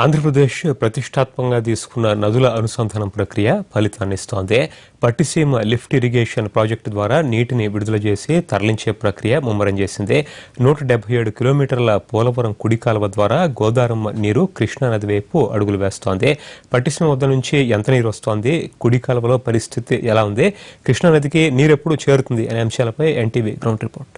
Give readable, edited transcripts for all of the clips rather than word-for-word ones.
ఆంధ్రప్రదేశ్ ప్రతిష్టాత్మకంగా తీసుకున్న నదుల అనుసంధానం ప్రక్రియ ఫలితాన్ని ఇస్తోంది. పట్టిసీమ లిఫ్ట్ ఇరిగేషన్ ప్రాజెక్టు ద్వారా నీటిని విడుదల చేసి తరలించే ప్రక్రియ ముమ్మరం చేసింది. 177 కిలోమీటర్ల పోలవరం కుడి కాలువ ద్వారా గోదావరమ్మ నీరు కృష్ణానది వైపు అడుగులు వేస్తోంది. పట్టిసీమ వద్ద నుంచి ఎంత నీరు వస్తోంది, కుడి కాలువలో పరిస్థితి ఎలా ఉంది, కృష్ణానదికి నీరు ఎప్పుడు చేరుతుంది అనే అంశాలపై ఎన్టీవీ గ్రౌండ్ రిపోర్ట్.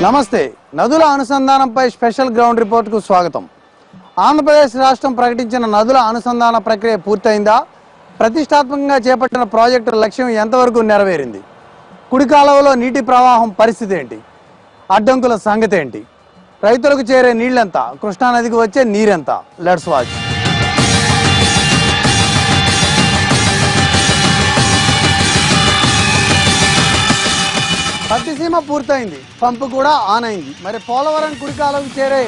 నమస్తే. నదుల అనుసంధానంపై స్పెషల్ గ్రౌండ్ రిపోర్ట్కు స్వాగతం. ఆంధ్రప్రదేశ్ రాష్ట్రం ప్రకటించిన నదుల అనుసంధాన ప్రక్రియ పూర్తయిందా? ప్రతిష్టాత్మకంగా చేపట్టిన ప్రాజెక్టు లక్ష్యం ఎంతవరకు నెరవేరింది? కుడి కాలువలో నీటి ప్రవాహం పరిస్థితి ఏంటి? అడ్డంకుల సంగతి ఏంటి? రైతులకు చేరే నీళ్లెంత? కృష్ణానదికి వచ్చే నీరెంత? Let's watch. పట్టిసీమ పూర్తయింది, పంపు కూడా ఆన్ అయింది. మరి పోలవరం కుడి కాలువకు చేరే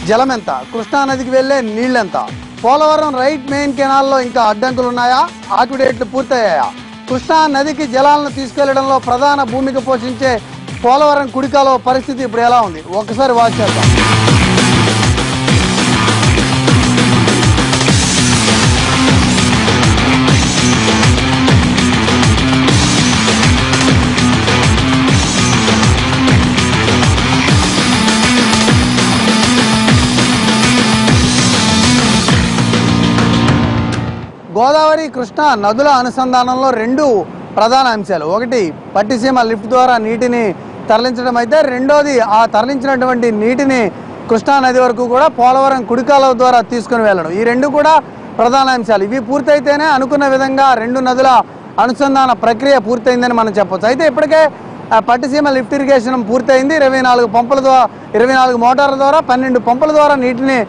జలం ఎంత? కృష్ణానదికి వెళ్లే నీళ్లెంత? పోలవరం రైట్ మెయిన్ కెనాల్లో ఇంకా అడ్డంకులు ఉన్నాయా? ఆక్విడేట్లు పూర్తయ్యాయా? కృష్ణా నదికి జలాలను తీసుకెళ్లడంలో ప్రధాన భూమిక పోషించే పోలవరం కుడి కాలువ పరిస్థితి ఇప్పుడు ఎలా ఉంది? ఒకసారి వాచ్ చేద్దాం. గోదావరి కృష్ణా నదుల అనుసంధానంలో రెండు ప్రధాన అంశాలు. ఒకటి పట్టిసీమ లిఫ్ట్ ద్వారా నీటిని తరలించడం అయితే, రెండోది ఆ తరలించినటువంటి నీటిని కృష్ణా నది వరకు కూడా పోలవరం కుడి కాలువ ద్వారా తీసుకుని వెళ్ళడం. ఈ రెండు కూడా ప్రధాన అంశాలు. ఇవి పూర్తయితేనే అనుకున్న విధంగా రెండు నదుల అనుసంధాన ప్రక్రియ పూర్తయిందని మనం చెప్పొచ్చు. అయితే ఇప్పటికే పట్టిసీమ లిఫ్ట్ ఇరిగేషన్ పూర్తయింది. 24 మోటార్ల ద్వారా 12 పంపుల ద్వారా నీటిని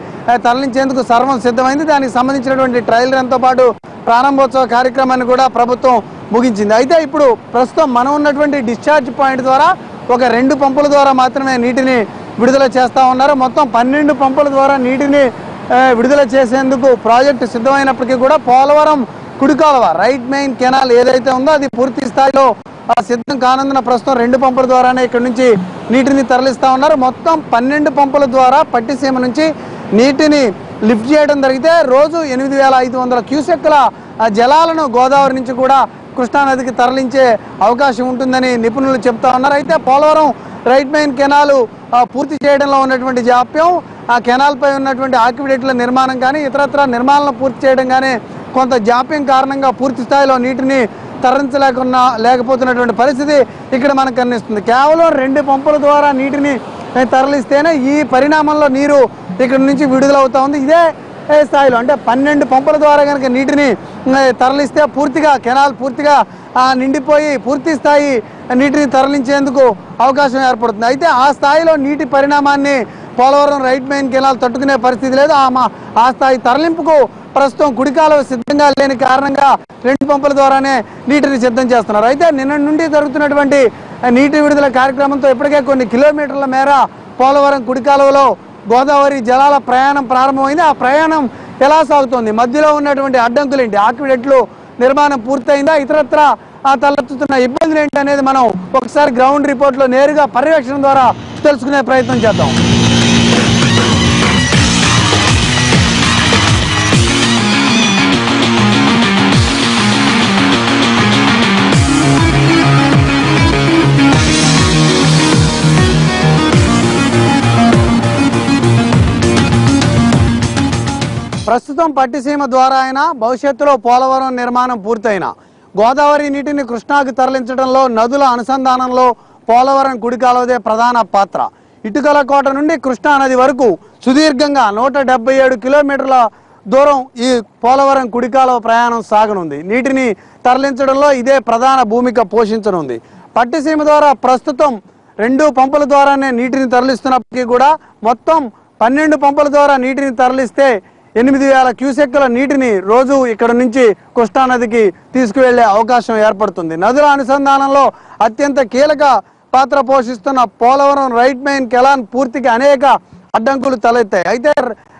తరలించేందుకు సర్వం సిద్ధమైంది. దానికి సంబంధించినటువంటి ట్రయల్ రన్తో పాటు ప్రారంభోత్సవ కార్యక్రమాన్ని కూడా ప్రభుత్వం ముగించింది. అయితే ఇప్పుడు ప్రస్తుతం మనం ఉన్నటువంటి డిశ్చార్జ్ పాయింట్ ద్వారా ఒక 2 పంపుల ద్వారా మాత్రమే నీటిని విడుదల చేస్తూ ఉన్నారు. మొత్తం 12 పంపుల ద్వారా నీటిని విడుదల చేసేందుకు ప్రాజెక్టు సిద్ధమైనప్పటికీ కూడా పోలవరం కుడి కాలువ రైట్ మెయిన్ కెనాల్ ఏదైతే ఉందో అది పూర్తి స్థాయిలో సిద్ధం కానందున ప్రస్తుతం 2 పంపుల ద్వారానే ఇక్కడ నుంచి నీటిని తరలిస్తూ ఉన్నారు. మొత్తం 12 పంపుల ద్వారా పట్టిసీమ నుంచి నీటిని లిఫ్ట్ చేయడం జరిగితే రోజు 8500 క్యూసెక్కుల జలాలను గోదావరి నుంచి కూడా కృష్ణానదికి తరలించే అవకాశం ఉంటుందని నిపుణులు చెప్తా ఉన్నారు. అయితే పోలవరం రైట్ మెయిన్ కెనాల్ పూర్తి చేయడంలో ఉన్నటువంటి జాప్యం, ఆ కెనాల్ పై ఉన్నటువంటి ఆక్విడేట్ల నిర్మాణం కానీ ఇతరత్ర నిర్మాణాలను పూర్తి చేయడం కానీ కొంత జాప్యం కారణంగా పూర్తి స్థాయిలో నీటిని లేకపోతున్నటువంటి పరిస్థితి ఇక్కడ మనకు కనిపిస్తుంది. కేవలం 2 పంపుల ద్వారా నీటిని తరలిస్తేనే ఈ పరిణామంలో నీరు ఇక్కడ నుంచి విడుదలవుతా ఉంది. ఇదే స్థాయిలో అంటే 12 పంపుల ద్వారా కనుక నీటిని తరలిస్తే పూర్తిగా కెనాల్ పూర్తిగా నిండిపోయి పూర్తి స్థాయి నీటిని తరలించేందుకు అవకాశం ఏర్పడుతుంది. అయితే ఆ స్థాయిలో నీటి పరిణామాన్ని పోలవరం రైట్ మెయిన్ కెనాల్ తట్టుకునే పరిస్థితి లేదు. ఆ స్థాయి తరలింపుకు ప్రస్తుతం కుడి కాలువ సిద్ధంగా లేని కారణంగా 2 పంపుల ద్వారానే నీటిని సిద్ధం చేస్తున్నారు. అయితే నిన్న నుండి జరుగుతున్నటువంటి నీటి విడుదల కార్యక్రమంతో ఇప్పటికే కొన్ని కిలోమీటర్ల మేర పోలవరం కుడి కాలువలో గోదావరి జలాల ప్రయాణం ప్రారంభమైంది. ఆ ప్రయాణం ఎలా సాగుతోంది? మధ్యలో ఉన్నటువంటి అడ్డంకులు ఏంటి? ఆక్విడేట్లు నిర్మాణం పూర్తయిందా? ఇతరత్ర తలెత్తుతున్న ఇబ్బందులు ఏంటి అనేది మనం ఒకసారి గ్రౌండ్ రిపోర్ట్లో నేరుగా పర్యవేక్షణ ద్వారా తెలుసుకునే ప్రయత్నం చేద్దాం. ప్రస్తుతం పట్టిసీమ ద్వారా అయినా భవిష్యత్తులో పోలవరం నిర్మాణం పూర్తయినా గోదావరి నీటిని కృష్ణాకు తరలించడంలో నదుల అనుసంధానంలో పోలవరం కుడి కాలువదే ప్రధాన పాత్ర. ఇటుకల కోట నుండి కృష్ణానది వరకు సుదీర్ఘంగా 177 కిలోమీటర్ల దూరం ఈ పోలవరం కుడికాలువ ప్రయాణం సాగనుంది. నీటిని తరలించడంలో ఇదే ప్రధాన భూమిక పోషించనుంది. పట్టిసీమ ద్వారా ప్రస్తుతం 2 పంపుల ద్వారానే నీటిని తరలిస్తున్నప్పటికీ కూడా మొత్తం 12 పంపుల ద్వారా నీటిని తరలిస్తే 8,000 క్యూసెక్కుల నీటిని రోజు ఇక్కడ నుంచి కృష్ణానదికి తీసుకువెళ్లే అవకాశం ఏర్పడుతుంది. నదుల అనుసంధానంలో అత్యంత కీలక పాత్ర పోషిస్తున్న పోలవరం రైట్ మెయిన్ కెనాల్ పూర్తికి అనేక అడ్డంకులు తలెత్తాయి. అయితే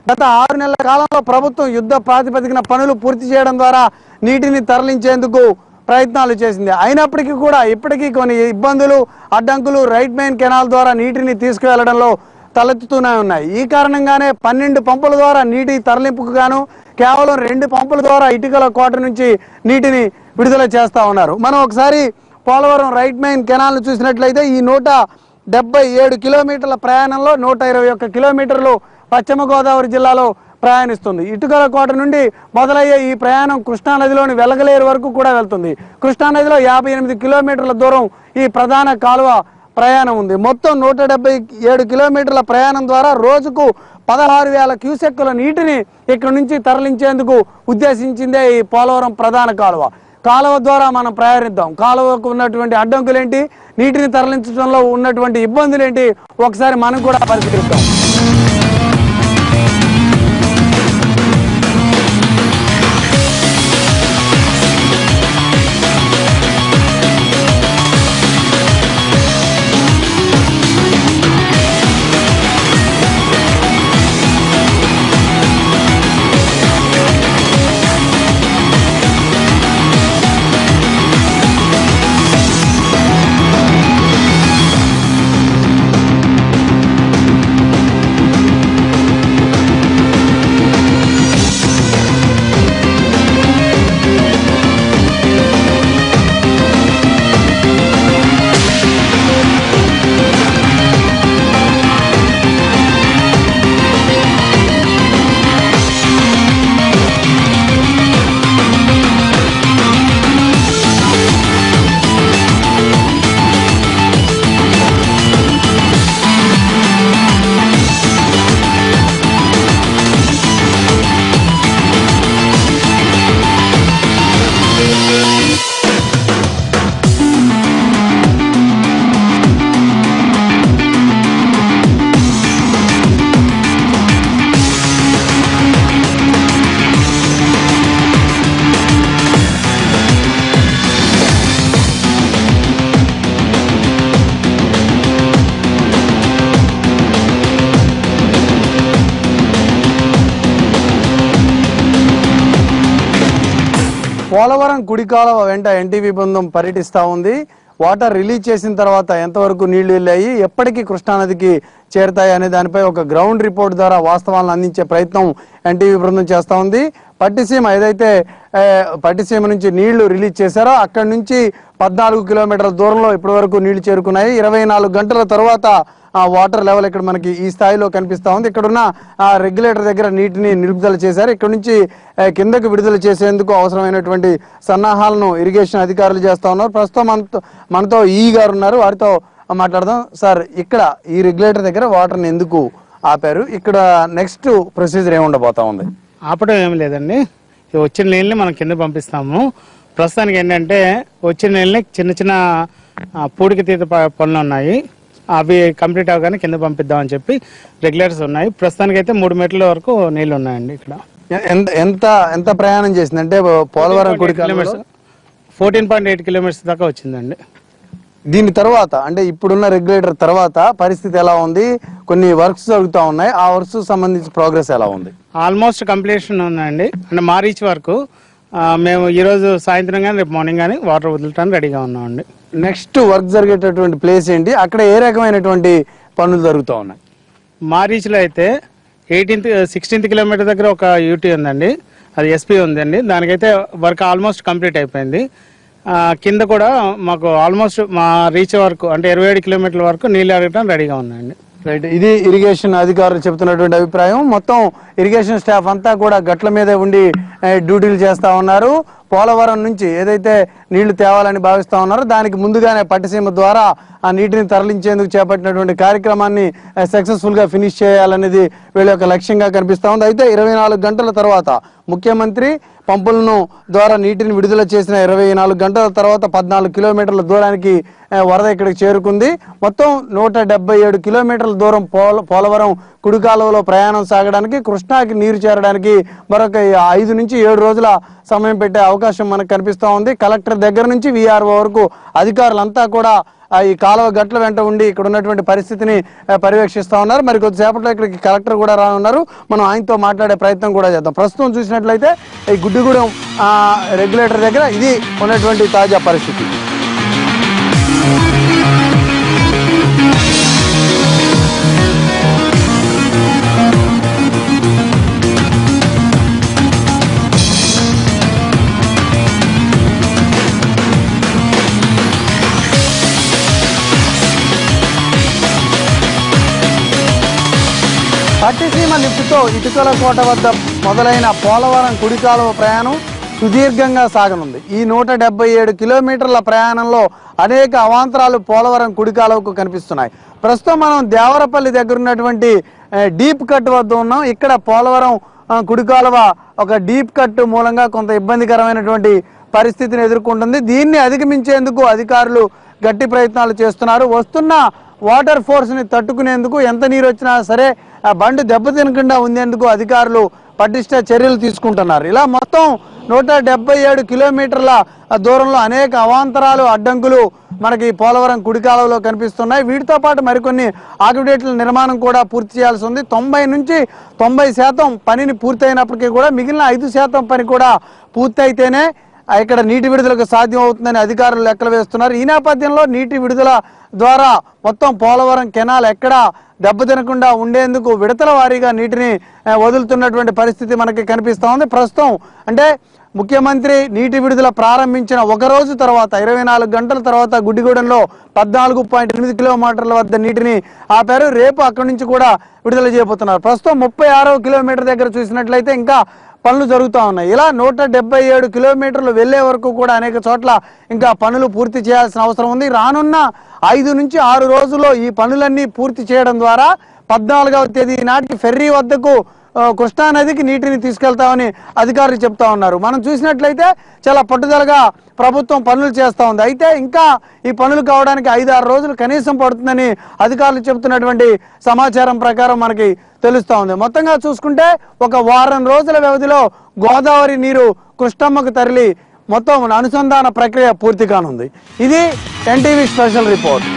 గత 6 నెలల కాలంలో ప్రభుత్వం యుద్ధ ప్రాతిపదికన పనులు పూర్తి చేయడం ద్వారా నీటిని తరలించేందుకు ప్రయత్నాలు చేసింది. అయినప్పటికీ కూడా ఇప్పటికీ కొన్ని ఇబ్బందులు, అడ్డంకులు రైట్ మెయిన్ కెనాల్ ద్వారా నీటిని తీసుకువెళ్లడంలో తలెత్తుతూనే ఉన్నాయి. ఈ కారణంగానే 12 పంపుల ద్వారా నీటి తరలింపుకు గాను కేవలం 2 పంపుల ద్వారా ఇటుకల కోట నుంచి నీటిని విడుదల చేస్తా ఉన్నారు. మనం ఒకసారి పోలవరం రైట్ మెయిన్ కెనాల్ చూసినట్లయితే ఈ 177 కిలోమీటర్ల ప్రయాణంలో 121 కిలోమీటర్లు పశ్చిమ గోదావరి జిల్లాలో ప్రయాణిస్తుంది. ఇటుకల కోట నుండి మొదలయ్యే ఈ ప్రయాణం కృష్ణానదిలోని వెలగలేరు వరకు కూడా వెళ్తుంది. కృష్ణానదిలో 58 కిలోమీటర్ల దూరం ఈ ప్రధాన కాలువ ప్రయాణం ఉంది. మొత్తం 177 కిలోమీటర్ల ప్రయాణం ద్వారా రోజుకు 16,000 క్యూసెక్కుల నీటిని ఇక్కడ నుంచి తరలించేందుకు ఉద్దేశించిందే ఈ పోలవరం ప్రధాన కాలువ. కాలువ ద్వారా మనం ప్రయాణిద్దాం. కాలువకు ఉన్నటువంటి అడ్డంకులేంటి, నీటిని తరలించడంలో ఉన్నటువంటి ఇబ్బందులేంటి ఒకసారి మనం కూడా పరిశీలిద్దాం. పోలవరం కుడి కాలువ వెంట ఎన్టీవీ బృందం పర్యటిస్తూ ఉంది. వాటర్ రిలీజ్ చేసిన తర్వాత ఎంతవరకు నీళ్లు వెళ్ళాయి, ఎప్పటికీ కృష్ణానదికి చేరుతాయి అనే దానిపై ఒక గ్రౌండ్ రిపోర్ట్ ద్వారా వాస్తవాలను అందించే ప్రయత్నం ఎన్టీవీ బృందం చేస్తూ ఉంది. పట్టిసీమ ఏదైతే పట్టిసీమ నుంచి నీళ్లు రిలీజ్ చేశారో అక్కడి నుంచి 14 కిలోమీటర్ల దూరంలో ఇప్పటి వరకు నీళ్లు చేరుకున్నాయి. 24 గంటల తర్వాత వాటర్ లెవెల్ ఇక్కడ మనకి ఈ స్థాయిలో కనిపిస్తూ ఉంది. ఇక్కడున్న రెగ్యులేటర్ దగ్గర నీటిని నిలుపుదల చేశారు. ఇక్కడ నుంచి కిందకు విడుదల చేసేందుకు అవసరమైనటువంటి సన్నాహాలను ఇరిగేషన్ అధికారులు చేస్తూ ఉన్నారు. ప్రస్తుతం మనతో ఈ గారు ఉన్నారు, వారితో మాట్లాడదాం. సార్, ఇక్కడ ఈ రెగ్యులేటర్ దగ్గర వాటర్ని ఎందుకు ఆపారు? ఇక్కడ నెక్స్ట్ ప్రొసీజర్ ఏముండబోతా ఉంది? ఆపడం ఏమి లేదండి, వచ్చిన నీళ్ళని మనం కింద పంపిస్తాము. ప్రస్తుతానికి ఏంటంటే వచ్చిన నీళ్ళని చిన్న చిన్న పూడికి తీత పనులు ఉన్నాయి, అవి కంప్లీట్ అవగానే కింద పంపిద్దామని చెప్పి రెగ్యులేటర్స్ ఉన్నాయి. ప్రస్తుతానికి అయితే 3 మీటర్ల వరకు నీళ్లు ఉన్నాయండి. ఇక్కడ ఎంత ప్రయాణం చేసింది అంటే పోలవరం 14.8 కిలోమీటర్స్ దాకా వచ్చిందండి. దీని తర్వాత అంటే ఇప్పుడున్న రెగ్యులేటర్ తర్వాత పరిస్థితి ఎలా ఉంది? కొన్ని వర్క్స్ జరుగుతూ ఉన్నాయి, ఆ వర్క్స్ సంబంధించి ప్రోగ్రెస్ ఎలా ఉంది? ఆల్మోస్ట్ కంప్లీషన్ ఉందండి. అంటే మా రీచ్ వరకు మేము ఈ రోజు సాయంత్రం కానీ రేపు మార్నింగ్ కానీ వాటర్ వదలటానికి రెడీగా ఉన్నామండి. నెక్స్ట్ వర్క్ జరిగేటటువంటి ప్లేస్ ఏంటి? అక్కడ ఏ రకమైనటువంటి పనులు జరుగుతూ ఉన్నాయి? మా రీచ్లో అయితే 16th కిలోమీటర్ దగ్గర ఒక యూటీ ఉందండి, అది ఎస్పీ ఉందండి. దానికైతే వర్క్ ఆల్మోస్ట్ కంప్లీట్ అయిపోయింది. కింద కూడా మాకు ఆల్మోస్ట్ మా రీచ్ వరకు అంటే 27 కిలోమీటర్ల వరకు నీళ్ళు అడగడానికి రెడీగా ఉన్నాయండి. రైట్, ఇది ఇరిగేషన్ అధికారులు చెబుతున్నటువంటి అభిప్రాయం. మొత్తం ఇరిగేషన్ స్టాఫ్ అంతా కూడా గట్ల మీదే ఉండి డ్యూటీలు చేస్తూ ఉన్నారు. పోలవరం నుంచి ఏదైతే నీళ్లు తేవాలని భావిస్తా ఉన్నారో దానికి ముందుగానే పట్టిసీమ ద్వారా ఆ నీటిని తరలించేందుకు చేపట్టినటువంటి కార్యక్రమాన్ని సక్సెస్ఫుల్ గా ఫినిష్ చేయాలనేది వీళ్ళ యొక్క లక్ష్యంగా కనిపిస్తా ఉంది. అయితే 24 గంటల తర్వాత ముఖ్యమంత్రి పంపులను ద్వారా నీటిని విడుదల చేసిన 24 గంటల తర్వాత 14 కిలోమీటర్ల దూరానికి వరద ఇక్కడికి చేరుకుంది. మొత్తం 177 కిలోమీటర్ల దూరం పోలవరం కుడి కాలువలో ప్రయాణం సాగడానికి, కృష్ణాకి నీరు చేరడానికి మరొక 5 నుంచి 7 రోజుల సమయం పెట్టే అవకాశం మనకు కనిపిస్తా ఉంది. కలెక్టర్ దగ్గర నుంచి వీఆర్ఓ వరకు అధికారులంతా కూడా ఈ కాలువ గట్ల వెంట ఉండి ఇక్కడ ఉన్నటువంటి పరిస్థితిని పర్యవేక్షిస్తా ఉన్నారు. మరి కొద్దిసేపట్లో ఇక్కడికి కలెక్టర్ కూడా రానున్నారు. మనం ఆయనతో మాట్లాడే ప్రయత్నం కూడా చేద్దాం. ప్రస్తుతం చూసినట్లయితే ఈ గుడ్డిగూడెం రెగ్యులేటర్ దగ్గర ఇది ఉన్నటువంటి తాజా పరిస్థితి. పట్టిసీమ లిఫ్ట్తో ఇటుకల కోట వద్ద మొదలైన పోలవరం కుడి కాలువ ప్రయాణం సుదీర్ఘంగా సాగనుంది. ఈ 177 కిలోమీటర్ల ప్రయాణంలో అనేక అవాంతరాలు పోలవరం కుడి కాలువకు కనిపిస్తున్నాయి. ప్రస్తుతం మనం దేవరపల్లి దగ్గర ఉన్నటువంటి డీప్ కట్ వద్ద ఉన్నాం. ఇక్కడ పోలవరం కుడి కాలువ ఒక డీప్ కట్ మూలంగా కొంత ఇబ్బందికరమైనటువంటి పరిస్థితిని ఎదుర్కొంటుంది. దీన్ని అధిగమించేందుకు అధికారులు గట్టి ప్రయత్నాలు చేస్తున్నారు. వస్తున్న వాటర్ ఫోర్స్ ని తట్టుకునేందుకు ఎంత నీరు వచ్చినా సరే బండి దెబ్బతినకుండా ఉండేందుకు అధికారులు పటిష్ట చర్యలు తీసుకుంటున్నారు. ఇలా మొత్తం 177 కిలోమీటర్ల దూరంలో అనేక అవాంతరాలు, అడ్డంకులు మనకి పోలవరం కుడి కాలువలో కనిపిస్తున్నాయి. వీటితో పాటు మరికొన్ని ఆక్విడేట్ల నిర్మాణం కూడా పూర్తి చేయాల్సి ఉంది. 90 నుంచి 90% పనిని పూర్తయినప్పటికీ కూడా మిగిలిన 5% పని కూడా పూర్తయితేనే ఇక్కడ నీటి విడుదలకు సాధ్యం అవుతుందని అధికారులు లెక్కలు వేస్తున్నారు. ఈ నేపథ్యంలో నీటి విడుదల ద్వారా మొత్తం పోలవరం కెనాల్ ఎక్కడా దెబ్బతినకుండా ఉండేందుకు విడతల వారీగా నీటిని వదులుతున్నటువంటి పరిస్థితి మనకి కనిపిస్తూ ఉంది. ప్రస్తుతం అంటే ముఖ్యమంత్రి నీటి విడుదల ప్రారంభించిన ఒక రోజు తర్వాత 24 గంటల తర్వాత గుడ్డిగూడెంలో 14.8 కిలోమీటర్ల వద్ద నీటిని ఆపారు. రేపు అక్కడి నుంచి కూడా విడుదల చేయబోతున్నారు. ప్రస్తుతం 36వ కిలోమీటర్ దగ్గర చూసినట్లయితే ఇంకా పనులు జరుగుతూ ఉన్నాయి. ఇలా 177 కిలోమీటర్లు వెళ్లే వరకు కూడా అనేక చోట్ల ఇంకా పనులు పూర్తి చేయాల్సిన అవసరం ఉంది. రానున్న 5 నుంచి 6 రోజుల్లో ఈ పనులన్నీ పూర్తి చేయడం ద్వారా 14వ తేదీ నాటికి ఫెర్రీ వద్దకు కృష్ణా నదికి నీటిని తీసుకెళ్తామని అధికారులు చెప్తా ఉన్నారు. మనం చూసినట్లయితే చాలా పట్టుదలగా ప్రభుత్వం పనులు చేస్తూ ఉంది. అయితే ఇంకా ఈ పనులు కావడానికి 5-6 రోజులు కనీసం పడుతుందని అధికారులు చెబుతున్నటువంటి సమాచారం ప్రకారం మనకి తెలుస్తూ ఉంది. మొత్తంగా చూసుకుంటే ఒక వారం రోజుల వ్యవధిలో గోదావరి నీరు కృష్ణమ్మకు తరలి మొత్తం అనుసంధాన ప్రక్రియ పూర్తి కానుంది. ఇది ఎన్టీవీ స్పెషల్ రిపోర్ట్.